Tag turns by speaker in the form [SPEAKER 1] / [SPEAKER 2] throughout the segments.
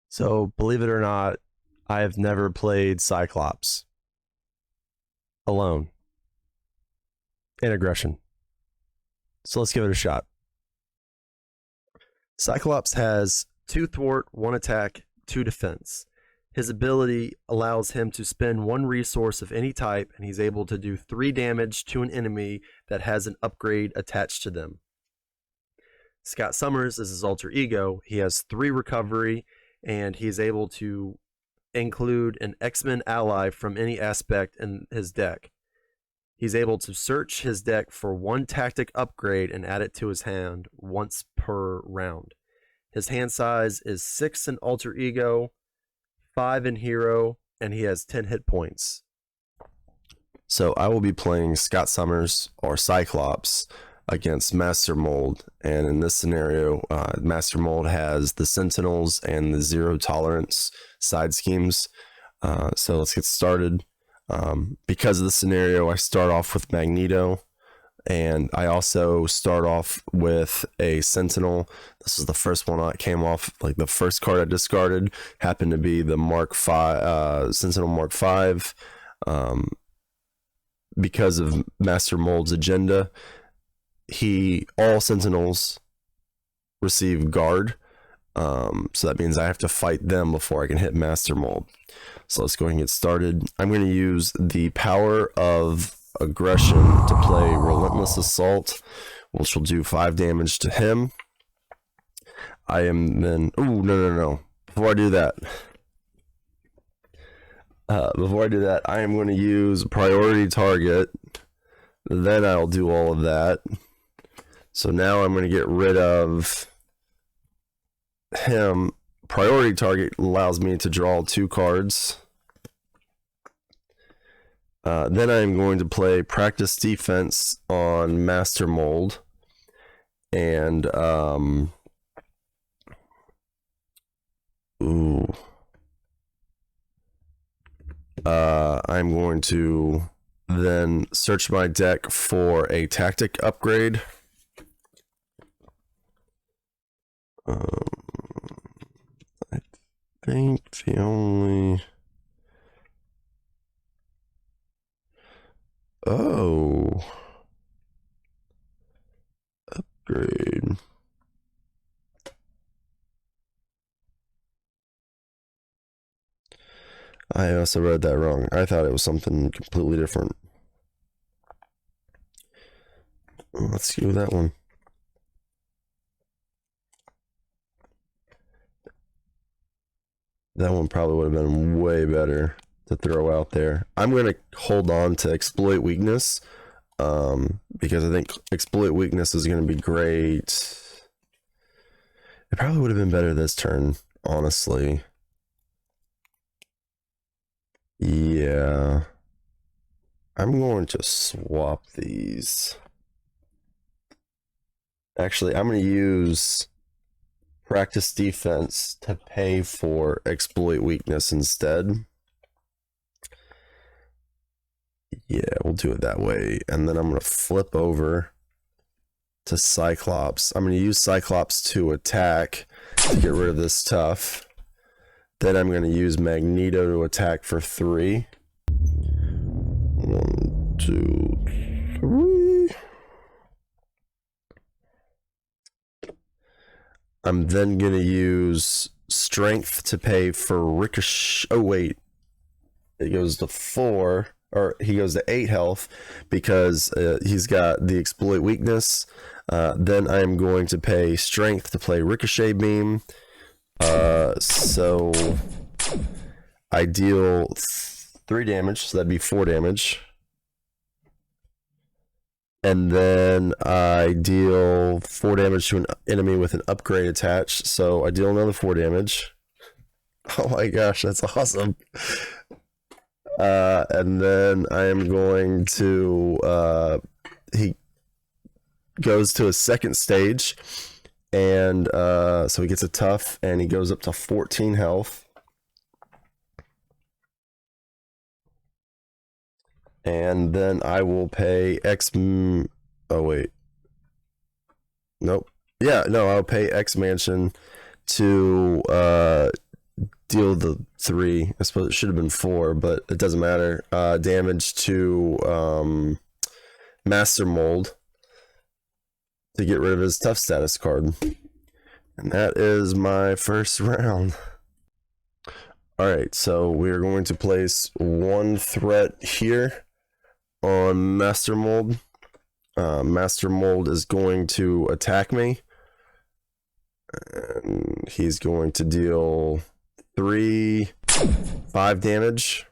[SPEAKER 1] So, believe it or not, I have never played Cyclops alone in aggression. So, let's give it a shot. Cyclops has 2 thwart, 1 attack, 2 defense. His ability allows him to spend 1 resource of any type, and he's able to do 3 damage to an enemy that has an upgrade attached to them. Scott Summers is his alter ego. He has 3 recovery, and he's able to include an X-Men ally from any aspect in his deck. He's able to search his deck for 1 tactic upgrade and add it to his hand once per round. His hand size is 6 in alter ego, 5 in hero, and he has 10 hit points. So I will be playing Scott Summers or Cyclops against Master Mold, and in this scenario, Master Mold has the Sentinels and the Zero Tolerance side schemes. So let's get started. Because of the scenario, I start off with Magneto, and I also start off with a Sentinel. This is the first one that came off. Like, the first card I discarded happened to be the Mark 5 Sentinel Mark 5. Because of Master Mold's agenda, all Sentinels receive guard. So that means I have to fight them before I can hit Master Mold. So let's go ahead and get started. I'm going to use the power of aggression to play Relentless Assault, which will do 5 damage to him. I am then... Ooh, no. Before I do that, I am going to use Priority Target. Then I'll do all of that. So now I'm going to get rid of him. Priority Target allows me to draw 2 cards. Then I'm going to play Practice Defense on Master Mold. And, I'm going to then search my deck for a tactic upgrade. I think the only... Oh. Upgrade. I also read that wrong. I thought it was something completely different. Let's do that one. That one probably would have been way better to throw out there. I'm going to hold on to Exploit Weakness, because I think Exploit Weakness is going to be great. It probably would have been better this turn, honestly. Yeah. I'm going to swap these. Actually, I'm going to use Practice Defense to pay for Exploit Weakness instead. Yeah, we'll do it that way. And then I'm going to flip over to Cyclops. I'm going to use Cyclops to attack to get rid of this tough. Then I'm going to use Magneto to attack for 3. 1, 2, 3. I'm then going to use Strength to pay for Ricochet. Oh, wait. It goes to 4. Or he goes to 8 health because he's got the Exploit Weakness. Then I'm going to pay Strength to play Ricochet Beam. So I deal 3 damage, so that'd be 4 damage. And then I deal 4 damage to an enemy with an upgrade attached, so I deal another 4 damage. Oh my gosh, that's awesome. And then I am going to, he goes to a second stage, and so he gets a tough, and he goes up to 14 health. And then I will pay oh wait. Nope. Yeah, no, I'll pay X Mansion to
[SPEAKER 2] deal the 3. I suppose it should have been 4, but it doesn't matter. Damage to Master Mold to get rid of his tough status card. And that is my first round. Alright, so we're going to place 1 threat here on Master Mold. Master Mold is going to attack me. And he's going to deal 5 damage.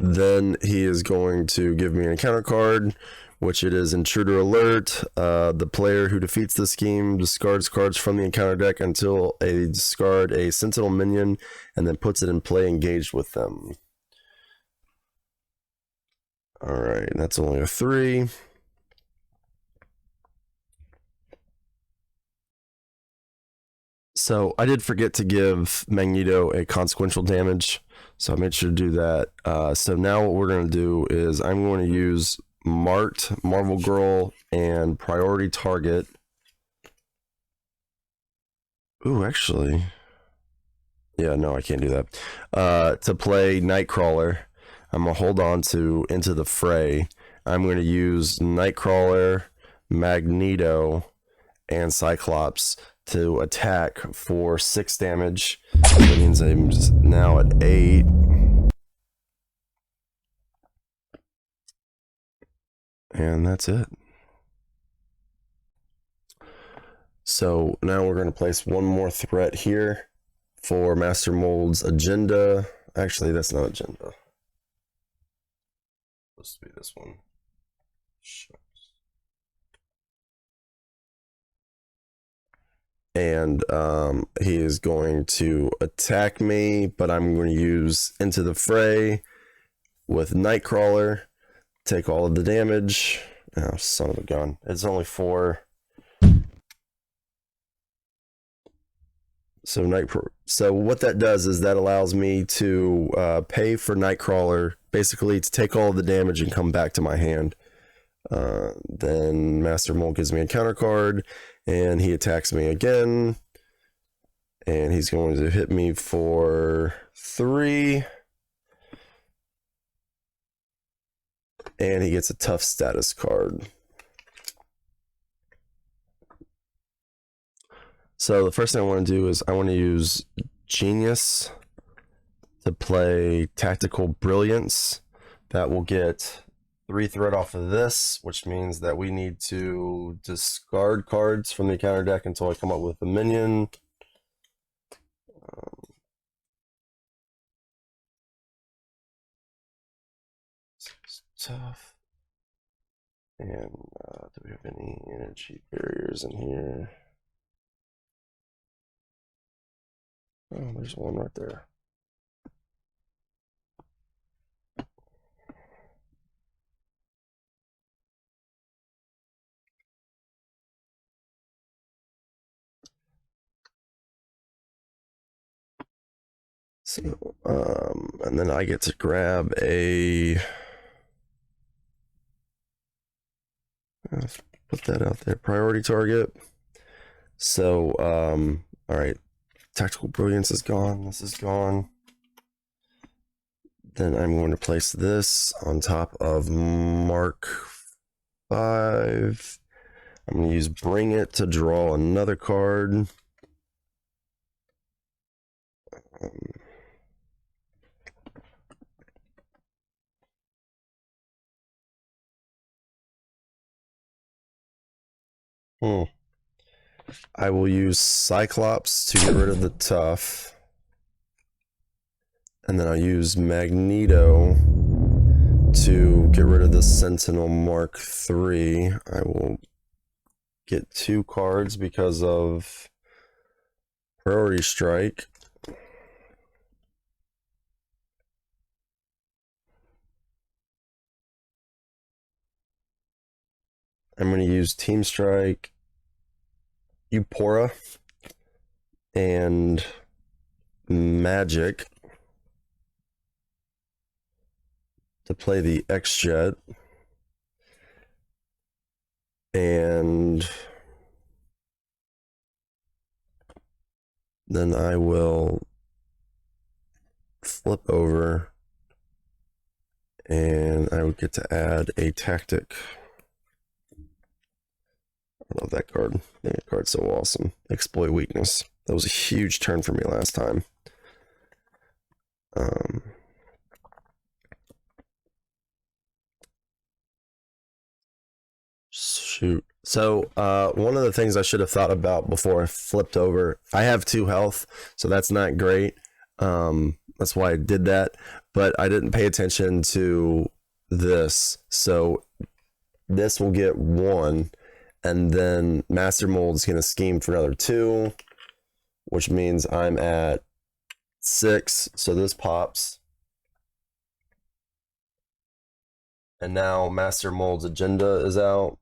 [SPEAKER 2] Then he is going to give me an encounter card, which it is Intruder Alert. The player who defeats this scheme discards cards from the encounter deck until they discard a Sentinel minion and then puts it in play engaged with them. Alright, that's only a 3. So I did forget to give Magneto a consequential damage, so I made sure to do that. So now what we're going to do is I'm going to use Marked, Marvel Girl, and Priority Target. Ooh, actually, yeah, no, I can't do that. To play Nightcrawler, I'm going to hold on to Into the Fray. I'm going to use Nightcrawler, Magneto, and Cyclops to attack for 6 damage. That means I'm now at 8. And that's it. So now we're going to place 1 more threat here for Master Mold's agenda. Actually, that's not agenda. It's supposed to be this one. Shucks. And he is going to attack me, but I'm going to use Into the Fray with Nightcrawler, take all of the damage. Oh, son of a gun. It's only 4. So what that does is that allows me to pay for Nightcrawler, basically to take all of the damage and come back to my hand. Then Master Mold gives me a counter card, and he attacks me again. And he's going to hit me for 3. And he gets a tough status card. So the first thing I want to do is I want to use Genius to play Tactical Brilliance. That will get 3 threat off of this, which means that we need to discard cards from the counter deck until I come up with a minion. Tough. And do we have any energy barriers in here? Oh, there's one right there. So, and then I get to grab a. Let's put that out there. Priority target. So, all right. Tactical Brilliance is gone. This is gone. Then I'm going to place this on top of Mark 5. I'm going to use Bring It to draw another card. I will use Cyclops to get rid of the tough. And then I'll use Magneto to get rid of the Sentinel Mark 3. I will get 2 cards because of Priority Strike. I'm going to use Team Strike, Eupora, and Magic to play the X-Jet. And then I will flip over and I would get to add a tactic. I love that card. That card's so awesome. Exploit weakness. That was a huge turn for me last time. Shoot. So one of the things I should have thought about before I flipped over, I have 2 health, so that's not great. That's why I did that, but I didn't pay attention to this. So this will get 1, and then Master Mold is going to scheme for another 2, which means I'm at 6. So this pops. And now Master Mold's agenda is out,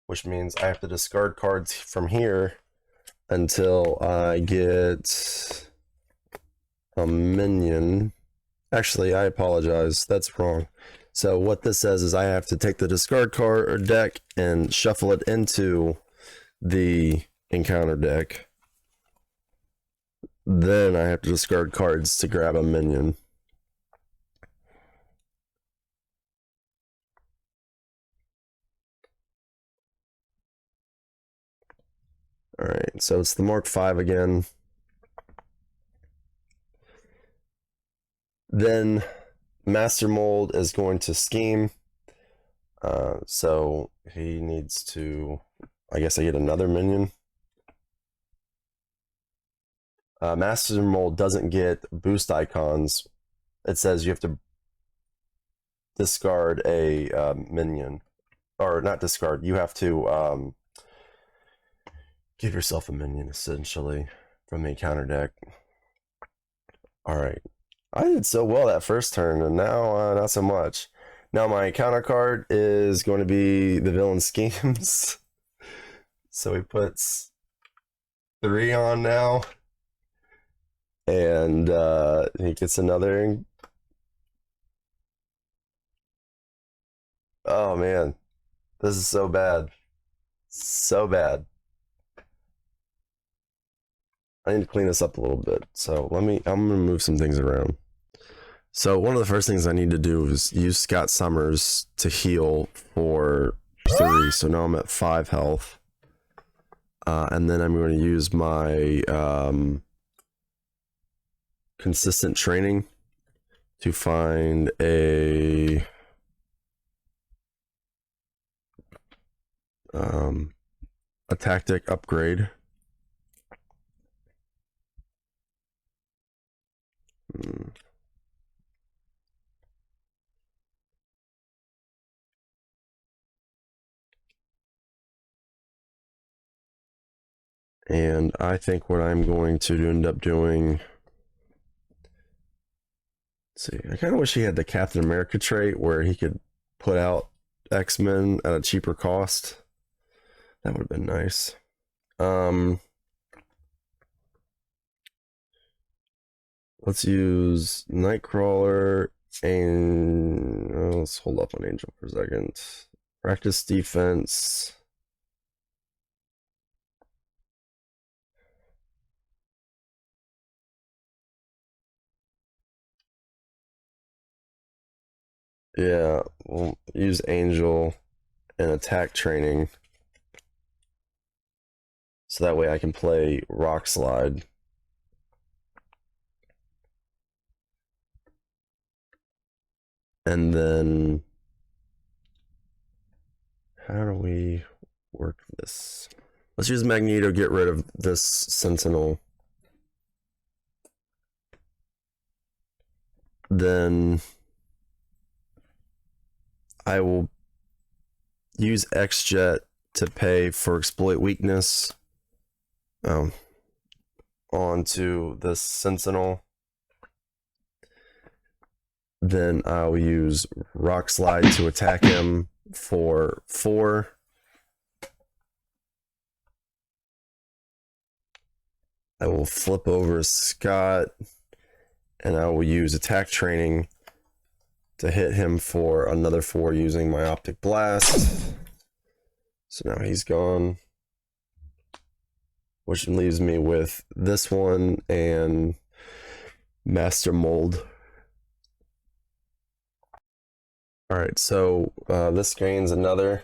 [SPEAKER 2] which means I have to discard cards from here until I get a minion. Actually, I apologize. That's wrong. So what this says is I have to take the discard card or deck and shuffle it into the encounter deck. Then I have to discard cards to grab a minion. All right, so it's the Mark V again. Then Master Mold is going to scheme. So he needs to, I guess I get another minion. Master Mold doesn't get boost icons. It says you have to discard a minion. Or not discard, you have to give yourself a minion, essentially, from the encounter deck. Alright. I did so well that first turn, and now not so much. Now my counter card is going to be the Villain Schemes. So he puts 3 on now. And he gets another. Oh man, this is so bad. So bad. I need to clean this up a little bit. So I'm gonna move some things around. So one of the first things I need to do is use Scott Summers to heal for 3. So now I'm at 5 health. And then I'm going to use my consistent training to find a tactic upgrade. And I think what I'm going to end up doing, let's see, I kind of wish he had the Captain America trait where he could put out X-Men at a cheaper cost. That would have been nice. Let's use Nightcrawler and let's hold up on Angel for a second. Practice defense. Yeah, we'll use Angel and attack training. So that way I can play Rock Slide. And then how do we work this? Let's use Magneto, get rid of this Sentinel. Then I will use X-Jet to pay for exploit weakness onto this Sentinel. Then I'll use Rock Slide to attack him for 4. I will flip over Scott, and I will use attack training to hit him for another 4 using my Optic Blast. So now he's gone, which leaves me with this one and Master Mold. All right, so this gains another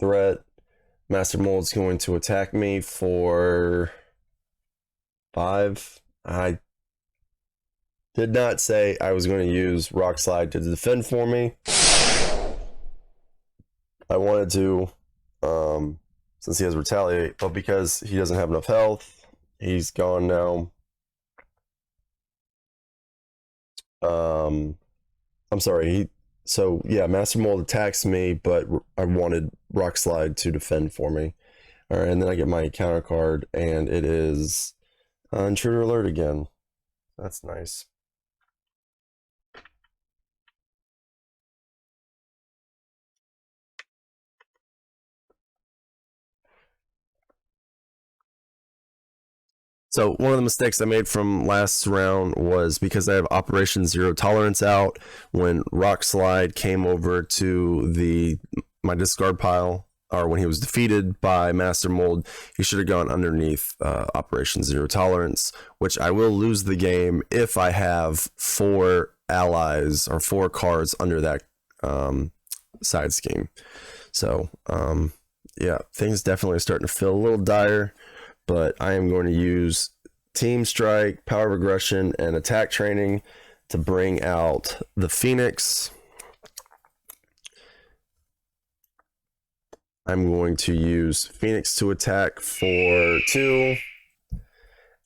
[SPEAKER 2] threat. Master Mold's going to attack me for 5. I did not say I was going to use Rock Slide to defend for me. I wanted to, since he has Retaliate, but because he doesn't have enough health, he's gone now. I'm sorry, so yeah, Master Mold attacks me, but I wanted Rock Slide to defend for me. Alright, and then I get my counter card, and it is Intruder Alert again. That's nice. So one of the mistakes I made from last round was because I have Operation Zero Tolerance out. When Rock Slide came over to my discard pile, or when he was defeated by Master Mold, he should have gone underneath Operation Zero Tolerance, which I will lose the game if I have 4 allies or 4 cards under that side scheme. So yeah, things definitely are starting to feel a little dire. But I am going to use Team Strike, Power of Aggression, and Attack Training to bring out the Phoenix. I'm going to use Phoenix to attack for 2.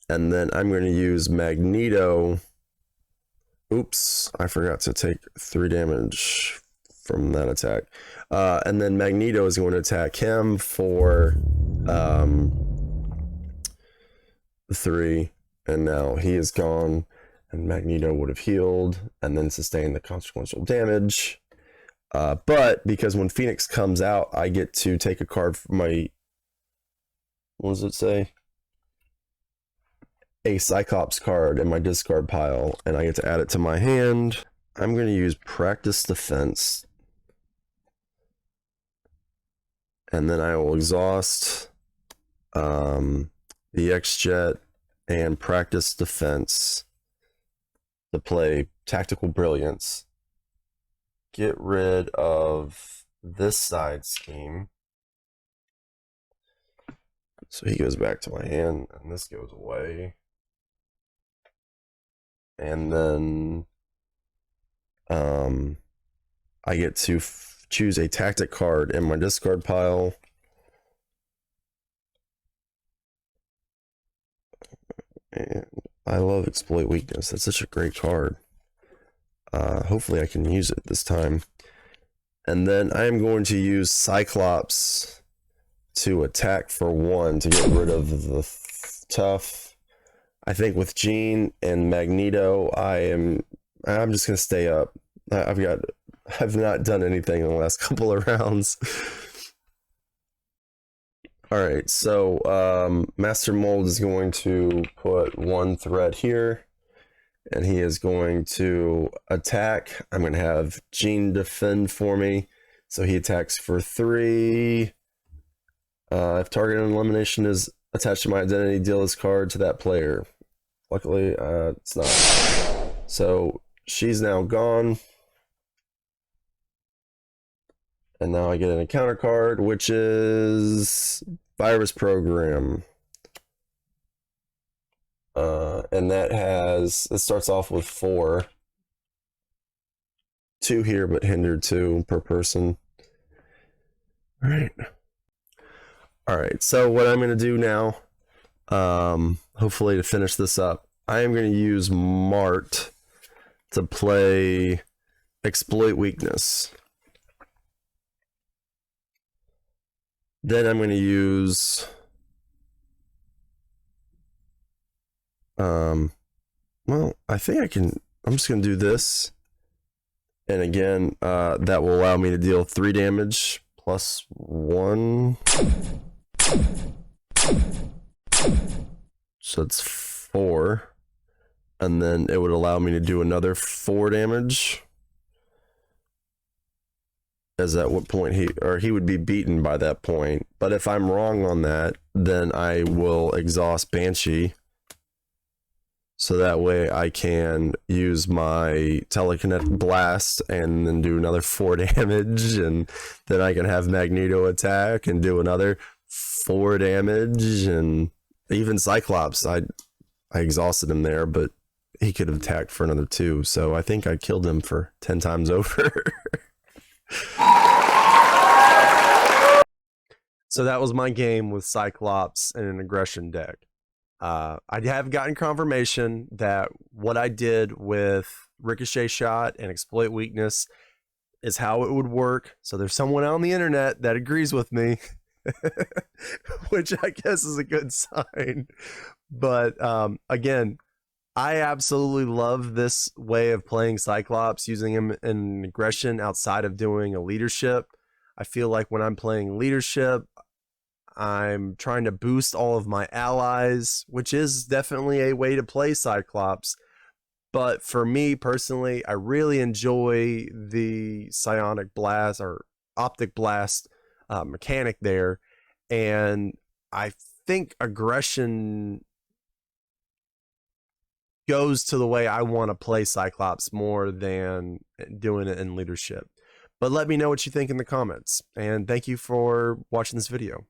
[SPEAKER 2] And then I'm going to use Magneto. Oops, I forgot to take 3 damage from that attack. And then Magneto is going to attack him for 3, and now he is gone, and Magneto would have healed and then sustained the consequential damage. But because when Phoenix comes out, I get to take a card from my, what does it say? A Cyclops card in my discard pile, and I get to add it to my hand. I'm going to use Practice Defense, and then I will exhaust the X-Jet and Practice Defense to play Tactical Brilliance. Get rid of this side scheme. So he goes back to my hand, and this goes away. And then I get to choose a tactic card in my discard pile. And I love Exploit Weakness. That's such a great card. Hopefully I can use it this time. And then I am going to use Cyclops to attack for 1 to get rid of the tough. I think with Jean and Magneto, I'm just gonna stay up. I've not done anything in the last couple of rounds. Alright, so Master Mold is going to put 1 threat here, and he is going to attack. I'm going to have Jean defend for me, so he attacks for 3. If target elimination is attached to my identity, deal this card to that player. Luckily, it's not. So she's now gone. And now I get an encounter card, which is Virus Program. And it starts off with 4. 2 here, but hindered 2 per person. Alright, so what I'm going to do now, hopefully to finish this up, I am going to use Mart to play Exploit Weakness. Then I'm going to use well, I think I'm just going to do this. And again, that will allow me to deal 3 damage plus 1. So it's 4. and then it would allow me to do another 4 damage. As at what point he would be beaten by that point. But if I'm wrong on that, then I will exhaust Banshee. So that way I can use my telekinetic blast and then do another 4 damage, and then I can have Magneto attack and do another 4 damage, and even Cyclops, I exhausted him there, but he could have attacked for another 2. So I think I killed him for 10 times over. So that was my game with Cyclops and an aggression deck. I have gotten confirmation that what I did with Ricochet Shot and Exploit Weakness is how it would work. So there's someone on the internet that agrees with me, which I guess is a good sign. But again, I absolutely love this way of playing Cyclops, using him in aggression outside of doing a leadership. I feel like when I'm playing leadership, I'm trying to boost all of my allies, which is definitely a way to play Cyclops. But for me personally, I really enjoy the psionic blast or optic blast mechanic there. And I think aggression goes to the way I want to play Cyclops more than doing it in leadership. But let me know what you think in the comments. And thank you for watching this video.